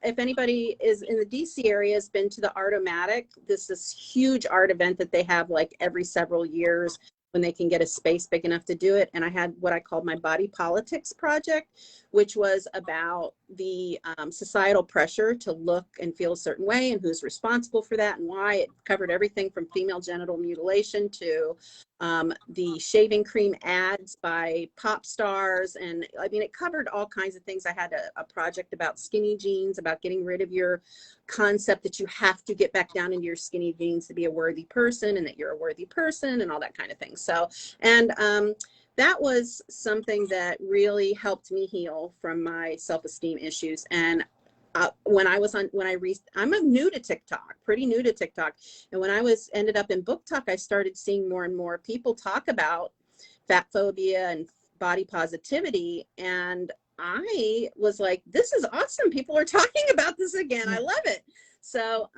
[SPEAKER 2] If anybody is in the DC area, has been to the Artomatic. This is huge art event that they have like every several years when they can get a space big enough to do it. And I had what I called my body politics project, which was about the societal pressure to look and feel a certain way and who's responsible for that and why. It covered everything from female genital mutilation to the shaving cream ads by pop stars. And I mean, it covered all kinds of things. I had a project about skinny jeans, about getting rid of your concept that you have to get back down into your skinny jeans to be a worthy person, and that you're a worthy person and all that kind of thing. So, and that was something that really helped me heal from my self-esteem issues. And I'm new to TikTok, pretty new to TikTok. And when I ended up in Book Talk, I started seeing more and more people talk about fat phobia and body positivity. And I was like, this is awesome. People are talking about this again. I love it. So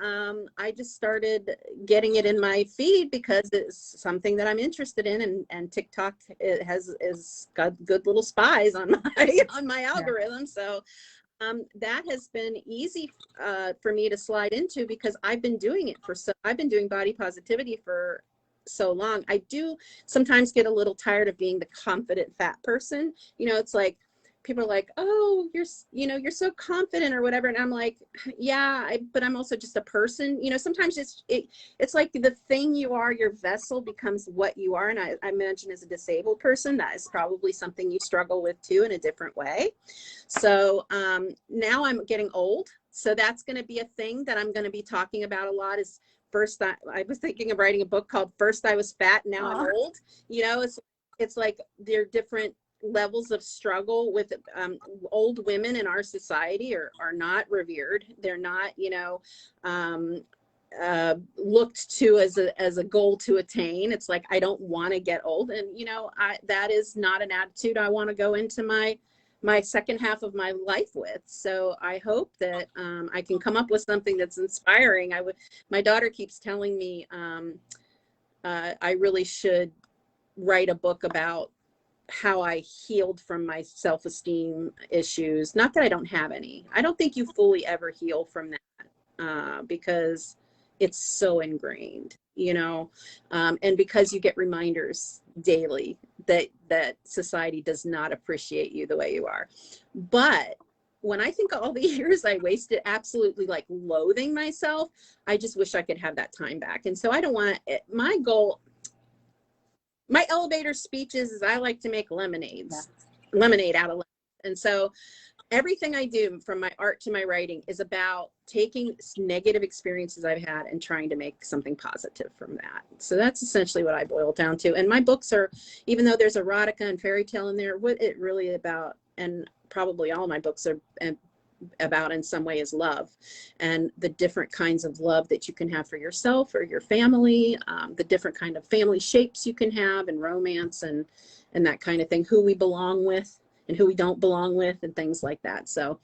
[SPEAKER 2] I just started getting it in my feed because it's something that I'm interested in, and TikTok has got good little spies on my algorithm. Yeah. So that has been easy for me to slide into because I've been doing it I've been doing body positivity for so long. I do sometimes get a little tired of being the confident fat person. You know, it's like, people are like, oh, you're so confident or whatever. And I'm like, yeah, but I'm also just a person. You know, sometimes it's like the thing you are, your vessel becomes what you are. And I imagine as a disabled person, that is probably something you struggle with too, in a different way. So now I'm getting old. So that's going to be a thing that I'm going to be talking about a lot, is I was thinking of writing a book called First I Was Fat, Now I'm Old. You know, it's like there are different levels of struggle with old women in our society are not revered. They're not, you know, looked to as a goal to attain. It's like, I don't want to get old. And, you know, that is not an attitude I want to go into my second half of my life with. So I hope that I can come up with something that's inspiring. My daughter keeps telling me I really should write a book about how I healed from my self-esteem issues. Not that I don't have any. I don't think you fully ever heal from that because it's so ingrained, you know, and because you get reminders daily that society does not appreciate you the way you are. But when I think of all the years I wasted absolutely like loathing myself, I just wish I could have that time back. And so I don't want my goal. My elevator speeches is I like to make lemonade out of lemons. And so everything I do, from my art to my writing, is about taking negative experiences I've had and trying to make something positive from that. So that's essentially what I boil down to. And my books are, even though there's erotica and fairy tale in there, what it really about, and probably all my books are about in some way, is love, and the different kinds of love that you can have for yourself or your family, the different kind of family shapes you can have, and romance and that kind of thing, who we belong with and who we don't belong with, and things like that. So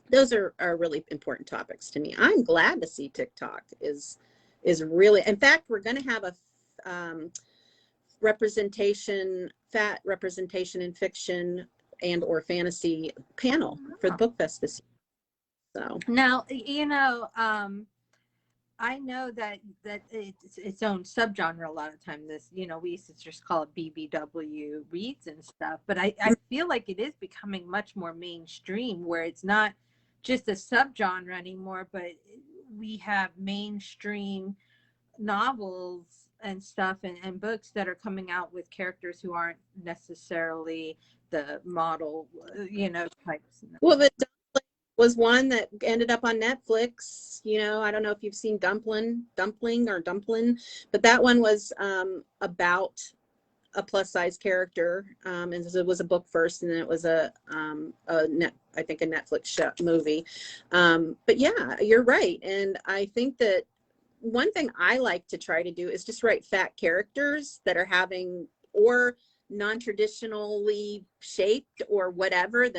[SPEAKER 2] those are really important topics to me. I'm glad to see TikTok is really, in fact, we're going to have a fat representation in fiction and or fantasy panel for the book fest this year. So
[SPEAKER 1] now, you know, I know that it's its own subgenre a lot of time. This, you know, we used to just call it BBW reads and stuff, but I feel like it is becoming much more mainstream, where it's not just a subgenre anymore, but we have mainstream novels and stuff and books that are coming out with characters who aren't necessarily the model, you know, types.
[SPEAKER 2] well, the Dumpling was one that ended up on Netflix. You know, I don't know if you've seen Dumpling, but that one was about a plus size character, and it was a book first, and then it was I think a Netflix movie. But yeah, you're right, and I think that one thing I like to try to do is just write fat characters that are having, or non-traditionally shaped or whatever,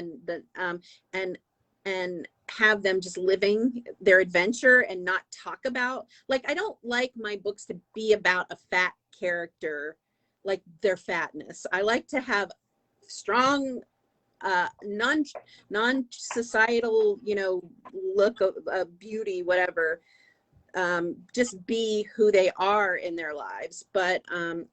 [SPEAKER 2] and have them just living their adventure and not talk about, like, I don't like my books to be about a fat character, like their fatness. I like to have strong non-societal, you know, look of beauty, whatever, just be who they are in their lives. But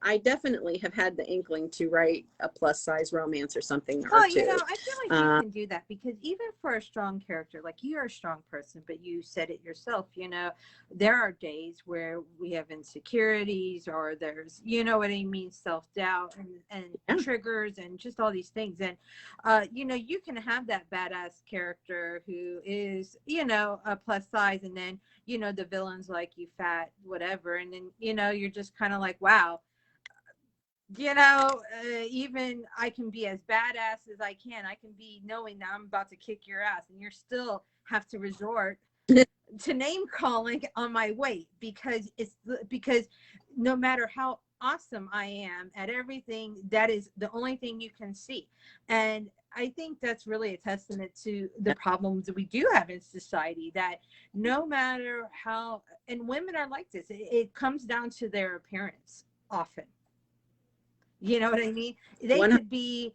[SPEAKER 2] I definitely have had the inkling to write a plus size romance or something or two.
[SPEAKER 1] You know, I feel like you can do that, because even for a strong character, like, you're a strong person, but you said it yourself, you know, there are days where we have insecurities, or there's, you know what I mean, self-doubt and triggers and just all these things. And, you know, you can have that badass character who is, you know, a plus size, and then, you know, the villain's like, you fat, whatever. And then, you know, you're just kind of like, wow, you know, even I can be as badass as I can. I can be knowing that I'm about to kick your ass, and you still have to resort to name calling on my weight, because no matter how awesome I am at everything, that is the only thing you can see. And I think that's really a testament to the problems that we do have in society, that no matter how, and women are like this, it comes down to their appearance often. You know what I mean? They could be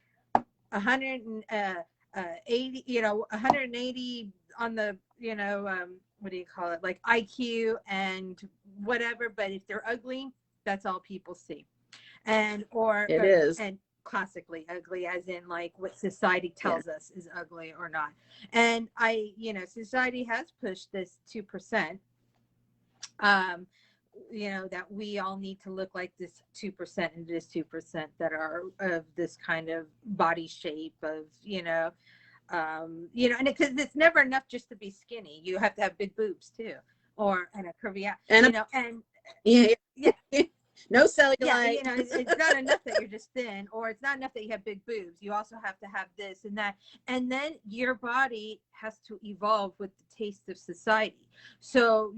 [SPEAKER 1] 180, you know, 180 on the, you know, what do you call it? Like IQ and whatever. But if they're ugly, that's all people see. And,
[SPEAKER 2] It is.
[SPEAKER 1] and classically ugly, as in like what society tells us is ugly or not. And you know, society has pushed this 2%. You know, that we all need to look like this 2%, and this 2% that are of this kind of body shape of, you know, and because it's never enough just to be skinny. You have to have big boobs too. or in a curvy,
[SPEAKER 2] And
[SPEAKER 1] and
[SPEAKER 2] yeah,
[SPEAKER 1] yeah,
[SPEAKER 2] no
[SPEAKER 1] yeah,
[SPEAKER 2] cellulite.
[SPEAKER 1] it's not enough that you're just thin, or it's not enough that you have big boobs. You also have to have this and that. And then your body has to evolve with the taste of society. So,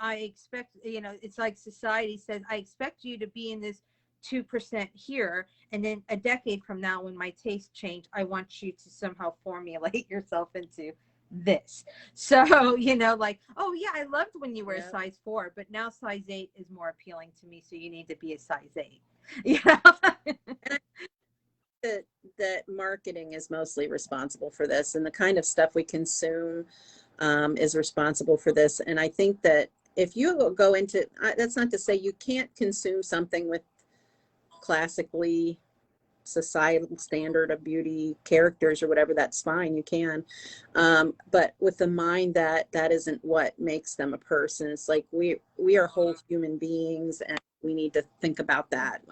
[SPEAKER 1] I expect, it's like society says, I expect you to be in this 2% here. And then a decade from now, when my tastes change, I want you to somehow formulate yourself into this. So, like, oh yeah, I loved when you were a size 4, but now size 8 is more appealing to me. So you need to be a size 8.
[SPEAKER 2] And I think that marketing is mostly responsible for this, and the kind of stuff we consume is responsible for this. And I think that if you go into, that's not to say you can't consume something with classically societal standard of beauty characters or whatever, that's fine, you can, but with the mind that that isn't what makes them a person. It's like we are whole human beings, and we need to think about that.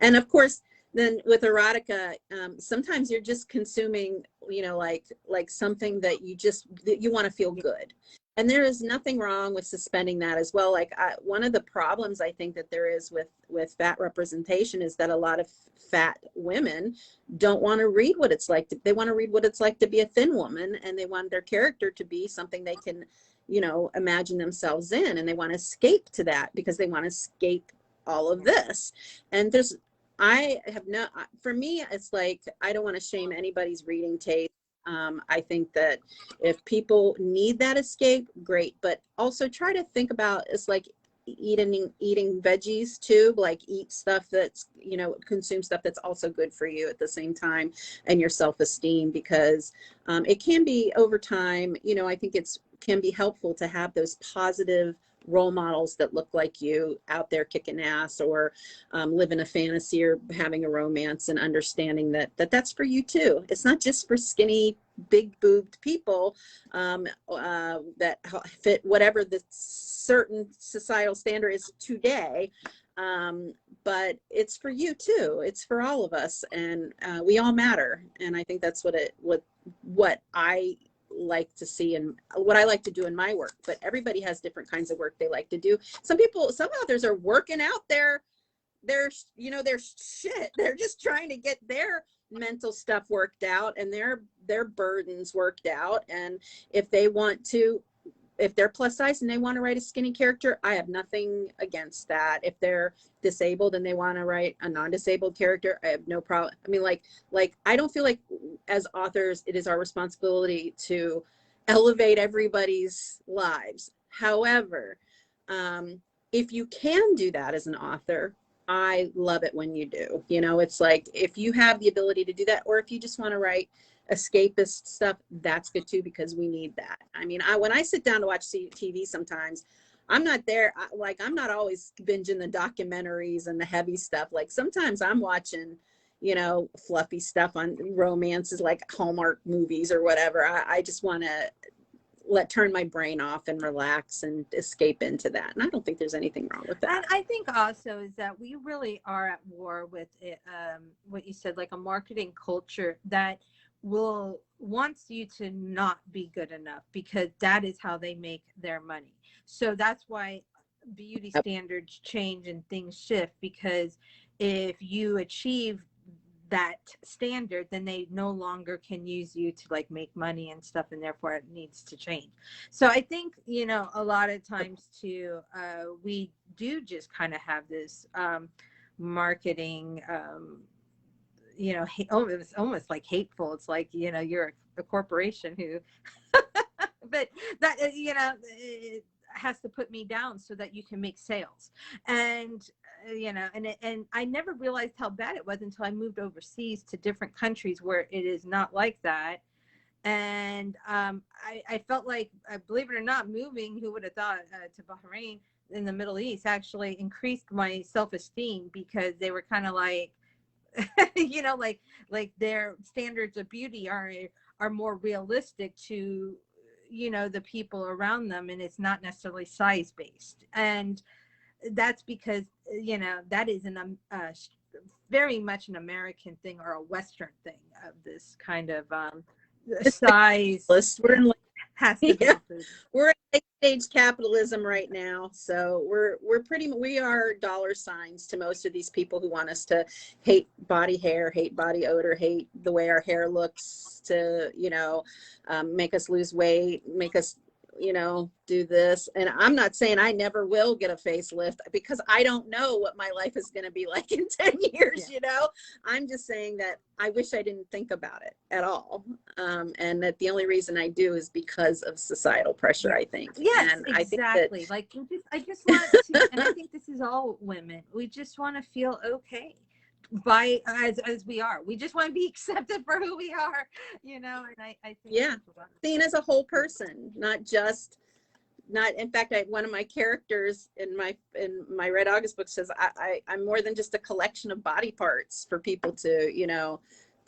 [SPEAKER 2] And of course, then with erotica, sometimes you're just consuming, like something that you want to feel good. And there is nothing wrong with suspending that as well. Like, one of the problems I think that there is with fat representation is that a lot of fat women don't want to read what it's like they want to read what it's like to be a thin woman, and they want their character to be something they can, imagine themselves in, and they want to escape to that because they want to escape all of this. And I have no, for me, it's like, I don't want to shame anybody's reading taste. I think that if people need that escape, great, but also try to think about, it's like eating veggies too, like eat stuff that's, consume stuff that's also good for you at the same time, and your self-esteem, because it can be over time, I think can be helpful to have those positive role models that look like you out there kicking ass, or living a fantasy, or having a romance, and understanding that's for you too. It's not just for skinny, big boobed people that fit whatever the certain societal standard is today. But it's for you too. It's for all of us, and we all matter. And I think that's what I like to see and what I like to do in my work. But everybody has different kinds of work they like to do. Some authors are working out their shit. They're just trying to get their mental stuff worked out, and their burdens worked out. And if they're plus size and they want to write a skinny character, I have nothing against that. If they're disabled and they want to write a non-disabled character, I have no problem. I mean, like I don't feel like as authors, it is our responsibility to elevate everybody's lives. However, if you can do that as an author, I love it when you do. It's like, if you have the ability to do that, or if you just want to write escapist stuff, that's good too, because we need that. I mean, when I sit down to watch TV, sometimes I'm not there. I'm not always binging the documentaries and the heavy stuff. Like, sometimes I'm watching, fluffy stuff on romances, like Hallmark movies or whatever. I just want to turn my brain off and relax and escape into that. And I don't think there's anything wrong with that.
[SPEAKER 1] And I think also is that we really are at war with it, what you said, like a marketing culture that wants you to not be good enough, because that is how they make their money. So that's why beauty standards change and things shift, because if you achieve that standard, then they no longer can use you to like make money and stuff, and therefore it needs to change. So I think, a lot of times too, we do just kind of have this marketing, almost like hateful. It's like, you're a corporation who but that, it has to put me down so that you can make sales. And and I never realized how bad it was until I moved overseas to different countries where it is not like that. And I felt like, believe it or not, moving, who would have thought, to Bahrain in the Middle East actually increased my self-esteem, because they were kind of like, like their standards of beauty are more realistic to, the people around them, and it's not necessarily size based. And that's because, that is very much an American thing, or a Western thing, of this kind of size.
[SPEAKER 2] We're in
[SPEAKER 1] Has to be
[SPEAKER 2] Yeah,
[SPEAKER 1] included.
[SPEAKER 2] we're in late stage capitalism right now, so we are dollar signs to most of these people who want us to hate body hair, hate body odor, hate the way our hair looks, to make us lose weight, make us do this. And I'm not saying I never will get a facelift, because I don't know what my life is going to be like in 10 years. I'm just saying that I wish I didn't think about it at all. And that the only reason I do is because of societal pressure, I think.
[SPEAKER 1] Yes,
[SPEAKER 2] And
[SPEAKER 1] exactly.
[SPEAKER 2] I think
[SPEAKER 1] Like I just want to, and I think this is all women. We just want to feel okay by as we are. We just want to be accepted for who we are, and I think
[SPEAKER 2] yeah, seen as a whole person, not in fact, one of my characters in my Red August book says I'm more than just a collection of body parts for people to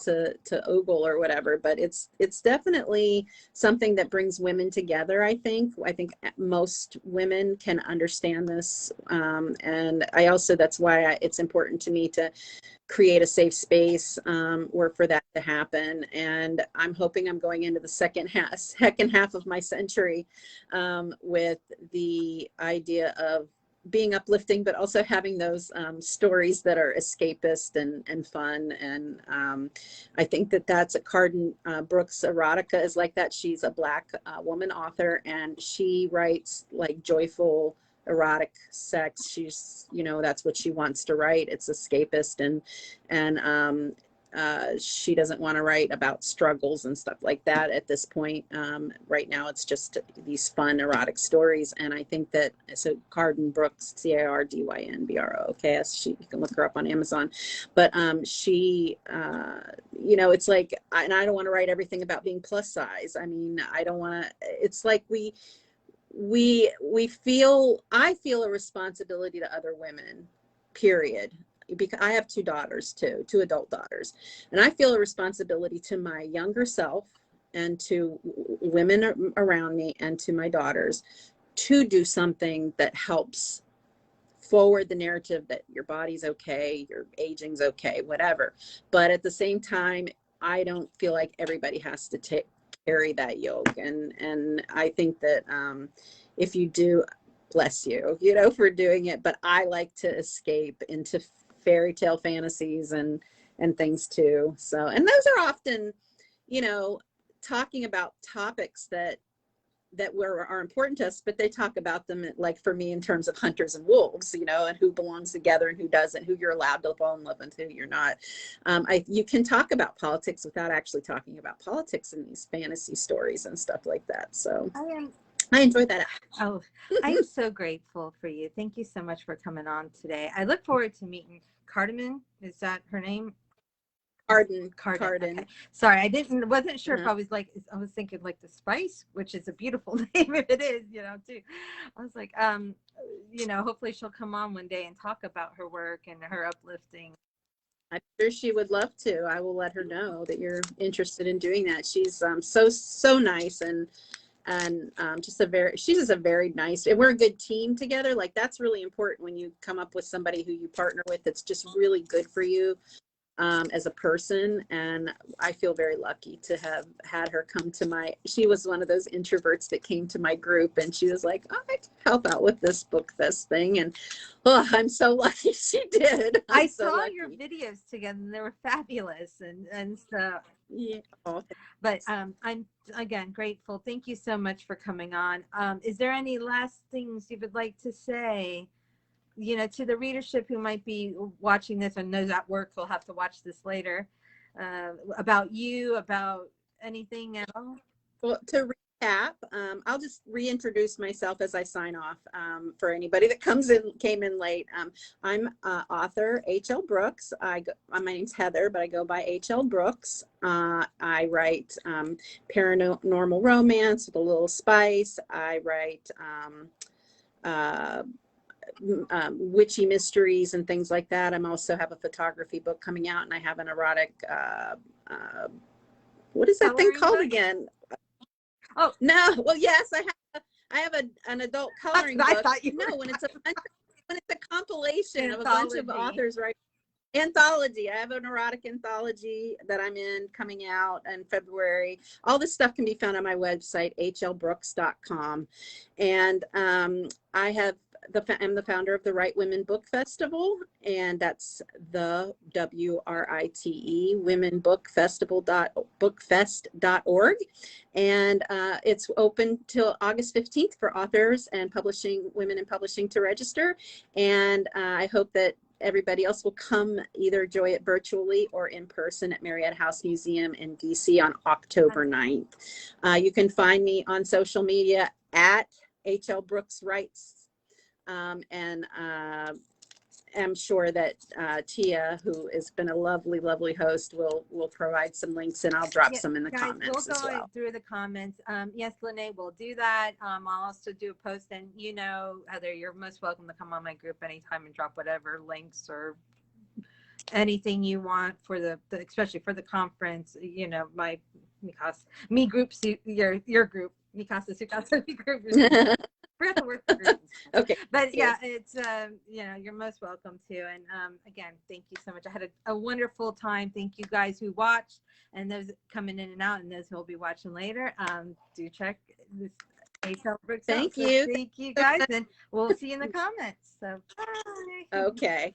[SPEAKER 2] to ogle or whatever. But it's definitely something that brings women together. I think most women can understand this, and that's why it's important to me to create a safe space where for that to happen. And I'm hoping I'm going into the second half of my century with the idea of being uplifting, but also having those stories that are escapist and fun. And I think that's a Carden Brooks erotica is like that. She's a Black woman author, and she writes like joyful erotic sex. She's that's what she wants to write. It's escapist, and she doesn't want to write about struggles and stuff like that at this point. Right now it's just these fun erotic stories. And I think that, so Carden Brooks, CARDYNBROOKS, you can look her up on Amazon. But she it's like, and I don't want to write everything about being plus size. I mean, I don't want to, it's like I feel a responsibility to other women, period, because I have two adult daughters, and I feel a responsibility to my younger self and to women around me and to my daughters to do something that helps forward the narrative that your body's okay, your aging's okay, whatever. But at the same time, I don't feel like everybody has to carry that yoke. And I think that if you do, bless you, for doing it. But I like to escape into fairy tale fantasies and things too. So, and those are often, talking about topics that are important to us, but they talk about them, like for me, in terms of hunters and wolves, and who belongs together and who doesn't, who you're allowed to fall in love with, who you're not. You can talk about politics without actually talking about politics in these fantasy stories and stuff like that. So I enjoyed that.
[SPEAKER 1] Oh, I'm so grateful for you. Thank you so much for coming on today. I look forward to meeting Cardamon. Is that her name?
[SPEAKER 2] Carden.
[SPEAKER 1] Okay. Sorry, wasn't sure if I was thinking like the spice, which is a beautiful name if it is, too. I was like, hopefully she'll come on one day and talk about her work and her uplifting.
[SPEAKER 2] I'm sure she would love to. I will let her know that you're interested in doing that. She's so nice, and she's just a very nice, and we're a good team together. Like, that's really important when you come up with somebody who you partner with that's just really good for you as a person. And I feel very lucky to have had her come to she was one of those introverts that came to my group, and she was like, oh, I can help out with this thing. And I'm so lucky she did.
[SPEAKER 1] I saw your videos together, and they were fabulous. And so,
[SPEAKER 2] yeah.
[SPEAKER 1] But I'm again grateful. Thank you so much for coming on. Is there any last things you would like to say, to the readership who might be watching this and knows at work will have to watch this later, about you, about anything at all?
[SPEAKER 2] Well, to recap, I'll just reintroduce myself as I sign off for anybody that came in late. I'm author H.L. Brooks. My name's Heather, but I go by H.L. Brooks. I write paranormal romance with a little spice. I write witchy mysteries and things like that. I also have a photography book coming out, and I have an erotic what is that thing called again? Oh no! Well, yes, I have an adult coloring book.
[SPEAKER 1] I thought you
[SPEAKER 2] when it's a compilation of a bunch of authors, right? Anthology. I have an erotic anthology that I'm in coming out in February. All this stuff can be found on my website, hlbrooks.com. And I'm the founder of the Right Women Book Festival, and that's the WRITE Women Book Festival bookfest.org. And it's open till August 15th for authors and women in publishing to register. And I hope that everybody else will come either enjoy it virtually or in person at Marietta House Museum in DC on October 9th. You can find me on social media at HL Brooks Writes. And I'm sure that Tia, who has been a lovely, lovely host, will provide some links, and I'll drop some in the comments
[SPEAKER 1] we'll
[SPEAKER 2] as
[SPEAKER 1] go
[SPEAKER 2] well.
[SPEAKER 1] through the comments. Yes, Lene, we'll do that. I'll also do a post, and Heather, you're most welcome to come on my group anytime and drop whatever links or anything you want for the especially for the conference. My me group, your group, Mikasa Sukasa group. Forgot the word for group.
[SPEAKER 2] Okay.
[SPEAKER 1] But yeah, it's you're most welcome to. And again, thank you so much. I had a wonderful time. Thank you guys who watched, and those coming in and out, and those who will be watching later. Do check this HL Brooks out.
[SPEAKER 2] Thank you.
[SPEAKER 1] Thank you guys, and we'll see you in the comments. So bye.
[SPEAKER 2] Okay.